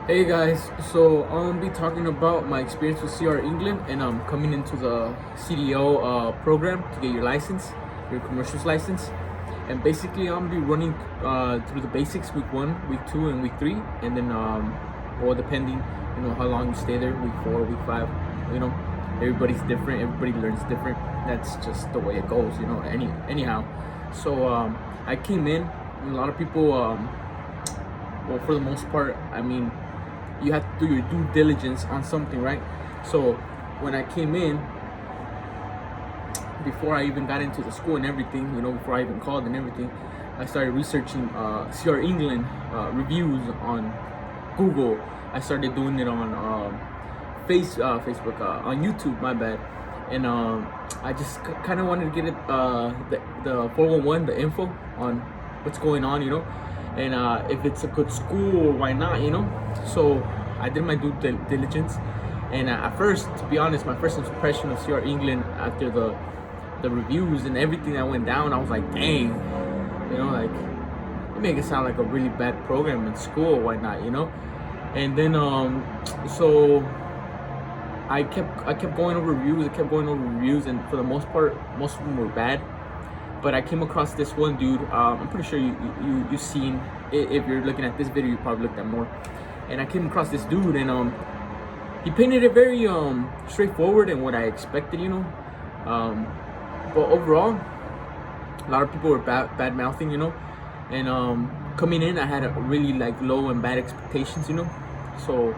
Hey guys, so I'm gonna be talking about my experience with CR England and coming into the CDO program to get your license, your commercials license. And basically, I'm gonna be running through the basics week 1, week 2, and week 3, and then well, depending, how long you stay there, week 4, week 5, you know, everybody's different, everybody learns different. That's just the way it goes, anyhow. So I came in, and a lot of people, well, for the most part, I mean, you have to do your due diligence on something, right? So when I came in, before I even got into the school and everything, before I even called and everything, I started researching CR England reviews on Google. I started doing it on Facebook, on YouTube, my bad. And I just kind of wanted to get it, the 411, the info on what's going on, and if it's a good school, why not, So I did my due diligence, and at first, to be honest, my first impression of CR England after the reviews and everything that went down, I was like, dang, like, you make it sound like a really bad program in school, why not, And then so I kept going over reviews, and for the most part, most of them were bad. But I came across this one dude. I'm pretty sure you've seen. If you're looking at this video, you probably looked at more. And I came across this dude, and he painted it very straightforward and what I expected, But overall, a lot of people were bad mouthing, And coming in, I had a really low and bad expectations, So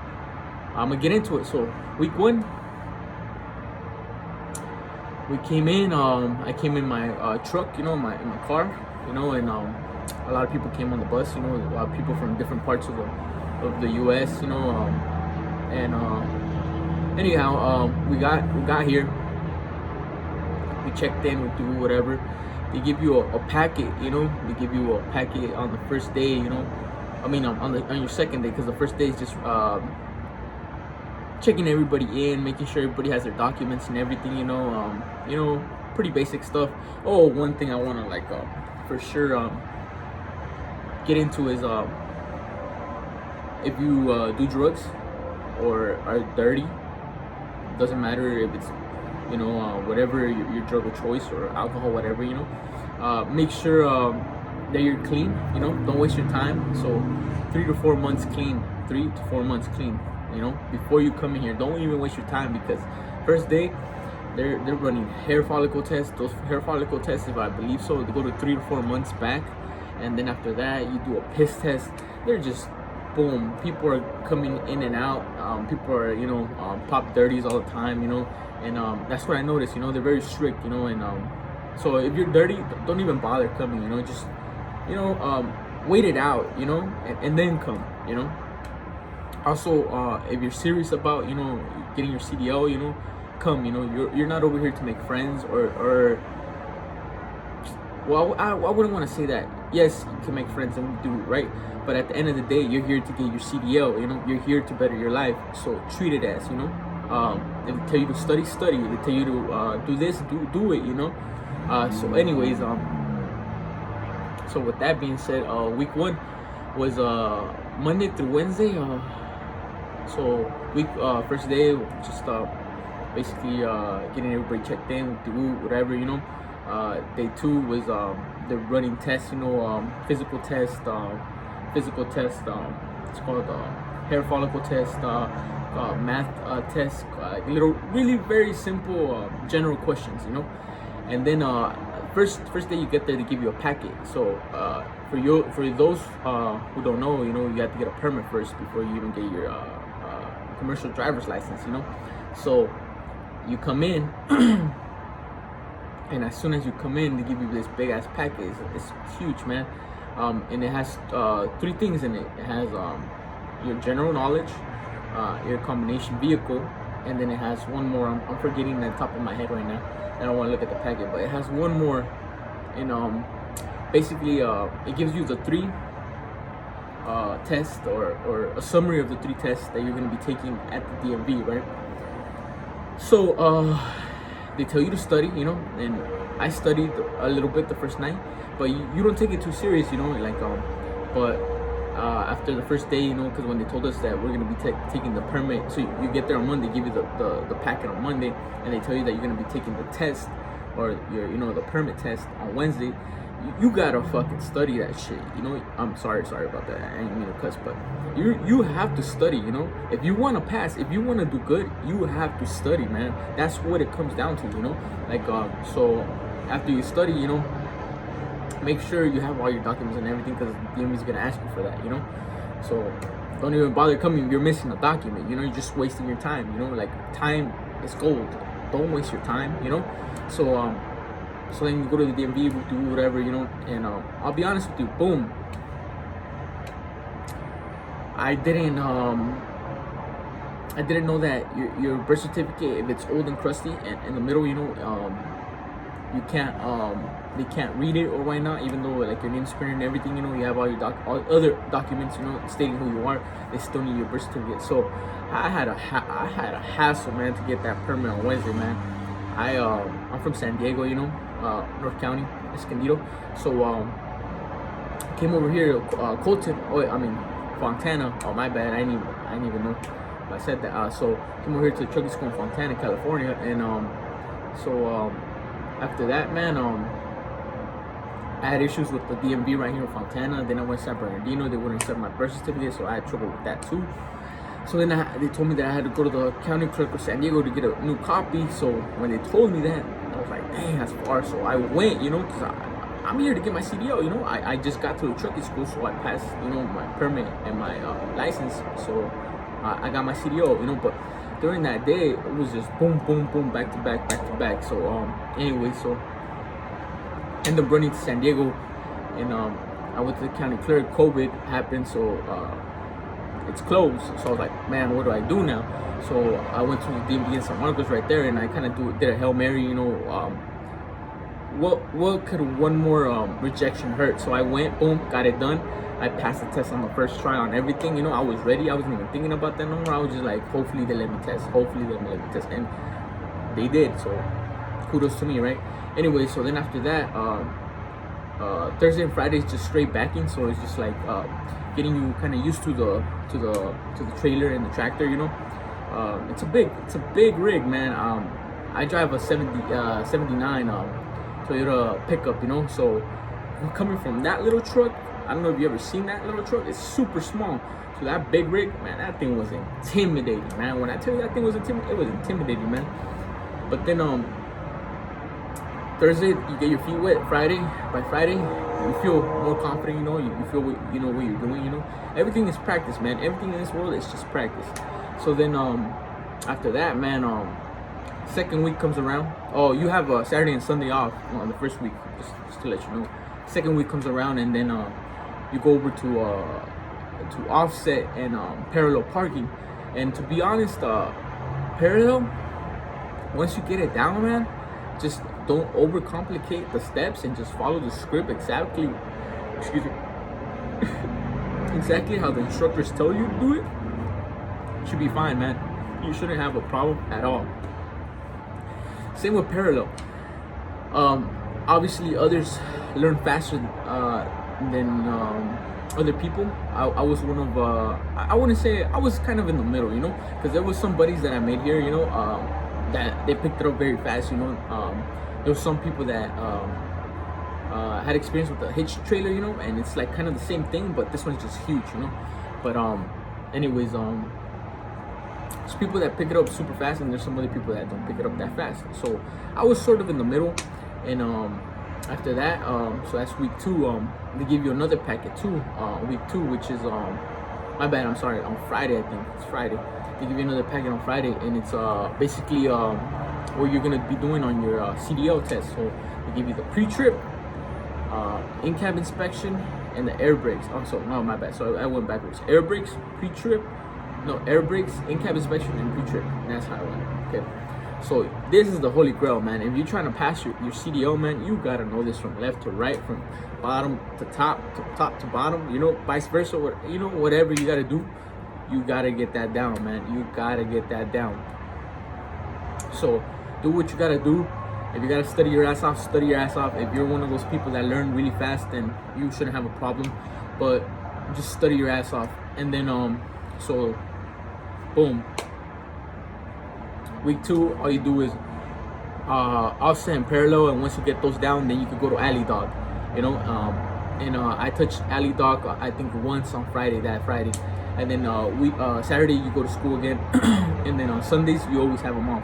I'm gonna get into it. So week 1. We came in. I came in my truck, in my car, and a lot of people came on the bus. A lot of people from different parts of the U.S. And anyhow, we got here. We checked in. We do whatever. They give you a packet. They give you a packet on the first day. I mean, on your second day, because the first day is just checking everybody in, making sure everybody has their documents and everything, pretty basic stuff. Oh, one thing I want to for sure get into is if you do drugs or are dirty, doesn't matter if it's whatever your drug of choice or alcohol, whatever, make sure that you're clean, don't waste your time. So 3 to 4 months clean, before you come in here. Don't even waste your time, because first day they're running hair follicle tests. Those hair follicle tests, if I believe so, they go to 3 to 4 months back, and then after that you do a piss test. They're just boom. People are coming in and out. People are pop dirties all the time, and that's what I noticed. They're very strict, and so if you're dirty, don't even bother coming. Just wait it out, and then come, Also, if you're serious about getting your CDO, come. You're not over here to make friends or well, I wouldn't want to say that. Yes, you can make friends and do it right, but at the end of the day, you're here to get your CDO. You're here to better your life. So treat it as if they tell you to study, study. If they tell you to do this, do it. So anyways, so with that being said, week 1 was Monday through Wednesday. So first day, just basically getting everybody checked in, do whatever, Day 2 was the running test, physical test, it's called hair follicle test, math test, little, really very simple general questions, And then first day you get there, they give you a packet. So for those who don't know, you have to get a permit first before you even get your commercial driver's license, So you come in, and as soon as you come in, they give you this big ass packet. It's huge, man. And it has 3 things in it. It has your general knowledge, your combination vehicle, and then it has one more. I'm forgetting the top of my head right now. I don't want to look at the packet, but it has one more. And basically, it gives you the 3 tests or a summary of the 3 tests that you're going to be taking at the DMV, right? So they tell you to study, and I studied a little bit the first night, but you don't take it too serious, but after the first day, you know, because when they told us that we're gonna be taking the permit, so you get there on Monday, give you the packet on Monday, and they tell you that you're gonna be taking the test or the permit test on Wednesday. You gotta fucking study that shit, you know. I'm sorry about that. I ain't mean to cuss, but you have to study, you know. If you want to pass, if you want to do good, you have to study, man. That's what it comes down to, you know. Like so after you study, you know, make sure you have all your documents and everything, because the DMV is gonna ask you for that, you know. So don't even bother coming if you're missing a document, you know. You're just wasting your time, you know. Like, time is gold. Don't waste your time, you know. So then you go to the DMV, do whatever, you know. And I'll be honest with you, boom, I didn't know that your birth certificate, if it's old and crusty and in the middle, you know, you can't they can't read it or why not, even though like your name's printed and everything, you know, you have all your all other documents, you know, stating who you are, they still need your birth certificate. So I had a hassle, man, to get that permit on Wednesday, man. I'm from San Diego, you know, North County, Escondido. So came over here, Colton. Fontana. Oh, my bad. I didn't even know if I said that. So came over here to the trucking school in Fontana, California, and after that, man, I had issues with the DMV right here in Fontana. Then I went to San Bernardino. They wouldn't accept my birth certificate, so I had trouble with that too. So then they told me that I had to go to the county clerk of San Diego to get a new copy. So when they told me that, I was like, dang, that's far. So I went, you know, because I'm here to get my CDL, you know. I just got to the trucking school, so I passed, you know, my permit and my license. So I got my CDL, you know. But during that day, it was just boom, boom, boom, back to back. So anyway, so ended up running to San Diego, and I went to the county clerk. COVID happened, so it's closed. So I was like, man, what do I do now? So I went to the DMV in San Marcos right there, and I kind of did a Hail Mary, you know. What could one more rejection hurt? So I went, boom, got it done. I passed the test on the first try on everything, you know. I was ready. I wasn't even thinking about that no more. I was just like, hopefully they let me test. And they did. So kudos to me, right? Anyway, so then after that, Thursday and Friday is just straight backing. So it's just like getting you kind of used to the trailer and the tractor, you know. It's a big rig, man. I drive a 79 Toyota pickup, you know. So coming from that little truck, I don't know if you ever seen that little truck. It's super small. So that big rig, man, that thing was intimidating, man. When I tell you that thing was intimidating, it was intimidating, man. But then Thursday, you get your feet wet. By Friday, you feel more confident, you know. You feel you know what you're doing, you know. Everything is practice, man. Everything in this world is just practice. So then after that, man, second week comes around. Oh, you have Saturday and Sunday off on the first week, just to let you know. Second week comes around, and then you go over to offset and parallel parking. And to be honest, parallel, once you get it down, man, just don't overcomplicate the steps and just follow the script exactly. Excuse me. Exactly how the instructors tell you to do it. Should be fine, man. You shouldn't have a problem at all. Same with parallel. Obviously, others learn faster than other people. I was one of I wouldn't say, I was kind of in the middle, you know, because there was some buddies that I made here, you know, that they picked it up very fast, you know. There was some people that had experience with the hitch trailer, you know, and it's like kind of the same thing, but this one's just huge, you know. But anyways, there's people that pick it up super fast, and there's some other people that don't pick it up that fast. So I was sort of in the middle, and after that, so that's week 2. They give you another packet too, week 2, which is my bad, I'm sorry, on Friday, I think it's Friday. They give you another packet on Friday, and it's basically what you're gonna be doing on your CDL test. So they give you the pre-trip, in-cab inspection, and the air brakes. Oh, so no, my bad. So I went backwards. Air brakes, pre-trip, air brakes, in-cab inspection, and pre-trip. And that's how I went. Okay. So this is the holy grail, man. If you're trying to pass your CDL, man, you gotta know this from left to right, from bottom to top to bottom. You know, vice versa. You know, whatever you gotta do, you gotta get that down, man. You gotta get that down. So do what you gotta do. If you gotta study your ass off, study your ass off. If you're one of those people that learn really fast, then you shouldn't have a problem. But just study your ass off. And then so boom, week 2, all you do is offset and parallel, and once you get those down, then you could go to alley dog, you know. And I touched alley dog I think once on that Friday, and then Saturday you go to school again, and then on Sundays you always have them off.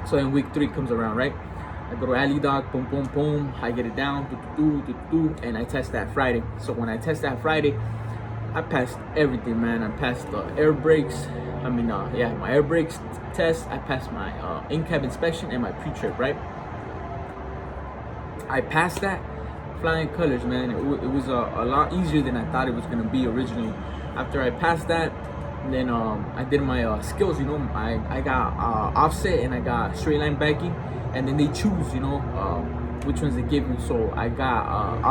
So then week 3 comes around, right? I go to alley dog, boom, boom, boom. I get it down, and I test that Friday. So when I test that Friday, I passed everything, man. I passed the air brakes. My air brakes test. I passed my in-cab inspection and my pre-trip, right? I passed that, flying colors, man. It was a lot easier than I thought it was gonna be originally. After I passed that, then I did my skills, you know. I got offset and I got straight line backing, and then they choose, you know, which ones they give you. So I got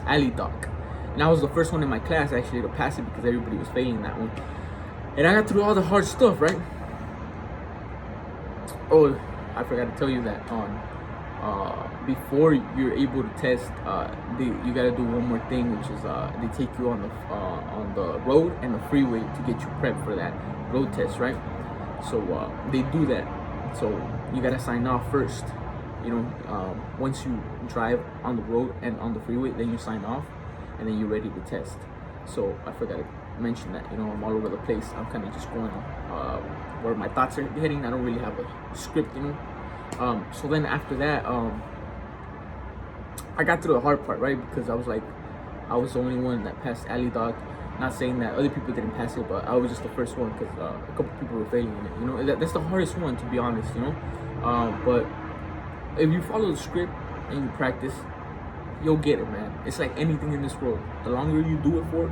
alley dog, and I was the first one in my class actually to pass it because everybody was failing that one. And I got through all the hard stuff, right? Oh, I forgot to tell you that before you're able to test, you gotta do one more thing, which is they take you on the road and the freeway to get you prepped for that road test, right? So they do that. So you gotta sign off first, you know. Once you drive on the road and on the freeway, then you sign off, and then you're ready to test. So I forgot to mention that, you know, I'm all over the place. I'm kind of just going where my thoughts are heading. I don't really have a script, you know. So then after that, I got through the hard part, right? Because I was the only one that passed alley dog. Not saying that other people didn't pass it, but I was just the first one because a couple people were failing in it. You know, that's the hardest one, to be honest. You know, but if you follow the script and you practice, you'll get it, man. It's like anything in this world. The longer you do it for,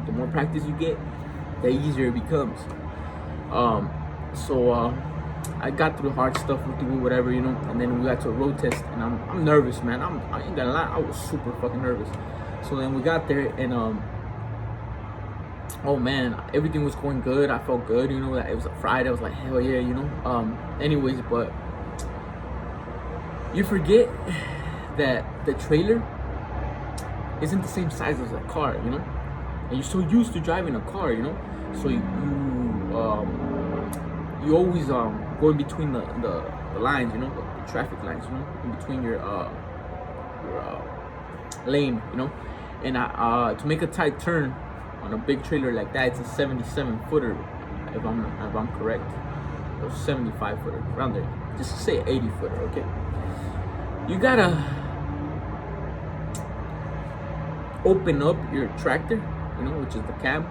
the more practice you get, the easier it becomes. So I got through the hard stuff with whatever, you know, and then we got to a road test, and I'm nervous, man. I ain't gonna lie, I was super fucking nervous. So then we got there, and oh man, everything was going good. I felt good, you know. That it was a Friday. I was like, hell yeah, you know. Anyways, but you forget that the trailer isn't the same size as a car, you know. And you're so used to driving a car, you know. So you always go in between the lines, you know, the traffic lines, you know, in between your lane, you know. And to make a tight turn on a big trailer like that, it's a 77 footer, if I'm correct, or 75 footer, around there. Just say 80 footer, okay? You gotta open up your tractor, you know, which is the cab,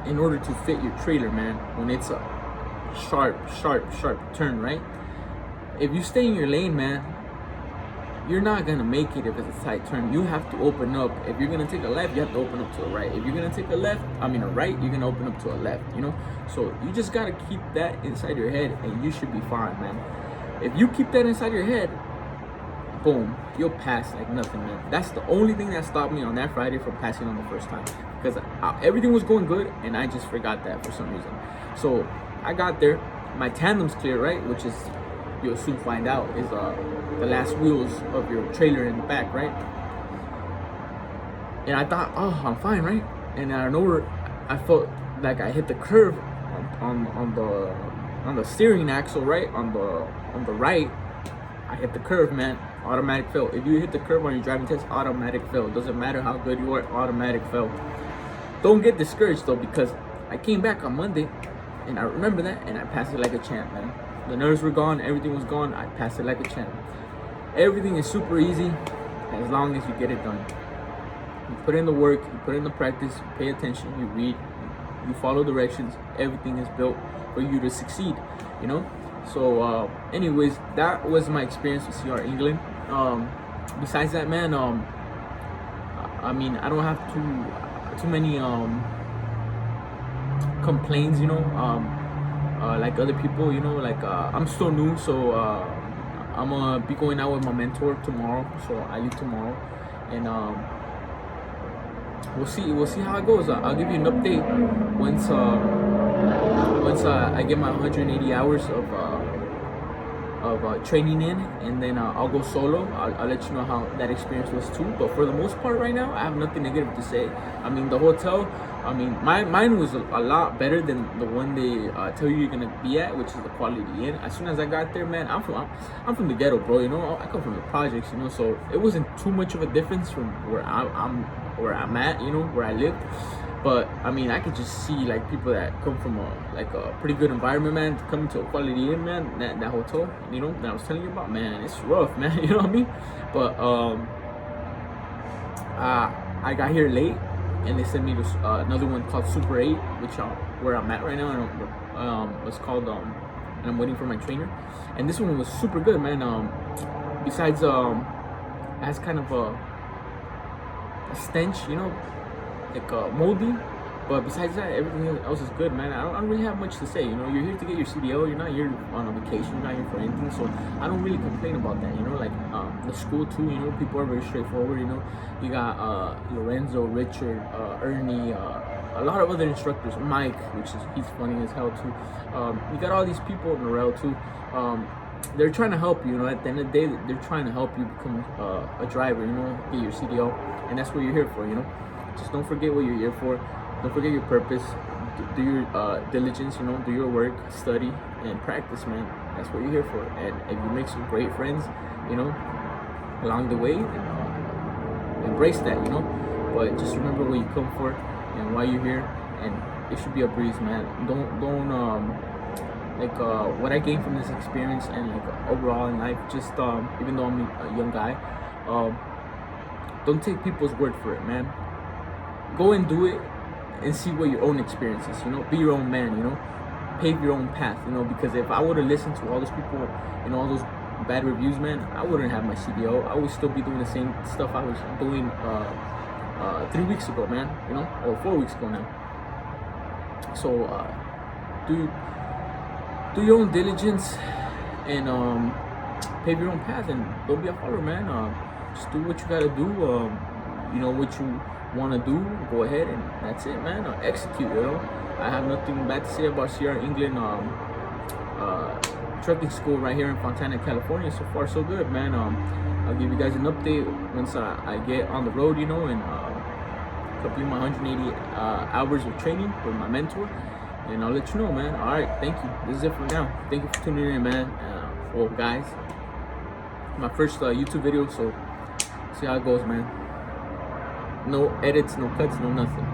in order to fit your trailer, man, when it's a sharp turn, right? If you stay in your lane, man, you're not gonna make it if it's a tight turn. You have to open up. If you're gonna take a left, you have to open up to a right. If you're gonna take a right, you're gonna open up to a left, you know? So you just gotta keep that inside your head, and you should be fine, man. If you keep that inside your head, boom, you'll pass like nothing, man. That's the only thing that stopped me on that Friday from passing on the first time, because everything was going good, and I just forgot that for some reason. So I got there, my tandem's clear, right? Which is, you'll soon find out, is the last wheels of your trailer in the back, right? And I thought, oh, I'm fine, right? And out of nowhere, I felt like I hit the curve on the steering axle, right? On the right, I hit the curve, man. Automatic fail. If you hit the curve on your driving test, automatic fail. It doesn't matter how good you are, automatic fail. Don't get discouraged though, because I came back on Monday, and I remember that, and I passed it like a champ, man. The nerves were gone, everything was gone. I passed it like a champ. Everything is super easy as long as you get it done. You put in the work, you put in the practice, you pay attention, you read, you follow directions. Everything is built for you to succeed, you know. So anyways, that was my experience with CR England. Besides that, man, I mean, I don't have too many complaints, you know, like other people, you know. Like I'm still new, so I'm gonna be going out with my mentor tomorrow. So I leave tomorrow, and we'll see how it goes. I'll give you an update once I get my 180 hours training in, and then I'll go solo. I'll let you know how that experience was too. But for the most part, right now, I have nothing negative to say. I mean, the hotel. I mean, mine was a lot better than the one they tell you you're gonna be at, which is the Quality Inn. As soon as I got there, man, I'm from the ghetto, bro. You know, I come from the projects, you know, so it wasn't too much of a difference from where I'm at, you know, where I live. But I mean, I could just see like people that come from a pretty good environment, man, coming to a Quality Inn, man. That hotel, you know, that I was telling you about, man, it's rough, man. You know what I mean? But I got here late, and they sent me to another one called Super 8, which where I'm at right now. And it's called and I'm waiting for my trainer. And this one was super good, man. Besides it has kind of a stench, you know, like moldy. But besides that, everything else is good, man. I don't really have much to say. You know, you're here to get your CDO. You're not here on a vacation. You're not here for anything. So I don't really complain about that. You know, like the school too. You know, people are very straightforward. You know, you got Lorenzo, Richard, Ernie, a lot of other instructors. Mike, he's funny as hell too. You got all these people in the rail too. They're trying to help you. You know, at the end of the day, they're trying to help you become a driver. You know, get your CDO, and that's what you're here for. You know, just don't forget what you're here for. Don't forget your purpose. Do your diligence, you know, do your work, study, and practice, man. That's what you're here for. And if you make some great friends, you know, along the way, then, embrace that, you know. But just remember what you come for and why you're here, and it should be a breeze, man. Don't what I gained from this experience and like overall in life, just even though I'm a young guy, don't take people's word for it, man. Go and do it and see what your own experience is, you know. Be your own man, you know. Pave your own path, you know, because if I would have listened to all those people, you know, all those bad reviews, man, I wouldn't have my CDO. I would still be doing the same stuff I was doing 3 weeks ago, man, you know, or 4 weeks ago now. So do your own diligence and pave your own path, and don't be a follower, man. Just do what you gotta do. You know what you want to do, go ahead, and that's it, man. Execute, you know. I have nothing bad to say about Sierra England trucking school right here in Fontana, California. So far so good, man. I'll give you guys an update once I get on the road, you know, and complete my 180 hours of training with my mentor, and I'll let you know, man. All right, thank you. This is it for now. Thank you for tuning in, man. Well, guys, my first YouTube video, so see how it goes, man. No edits, no cuts, no nothing.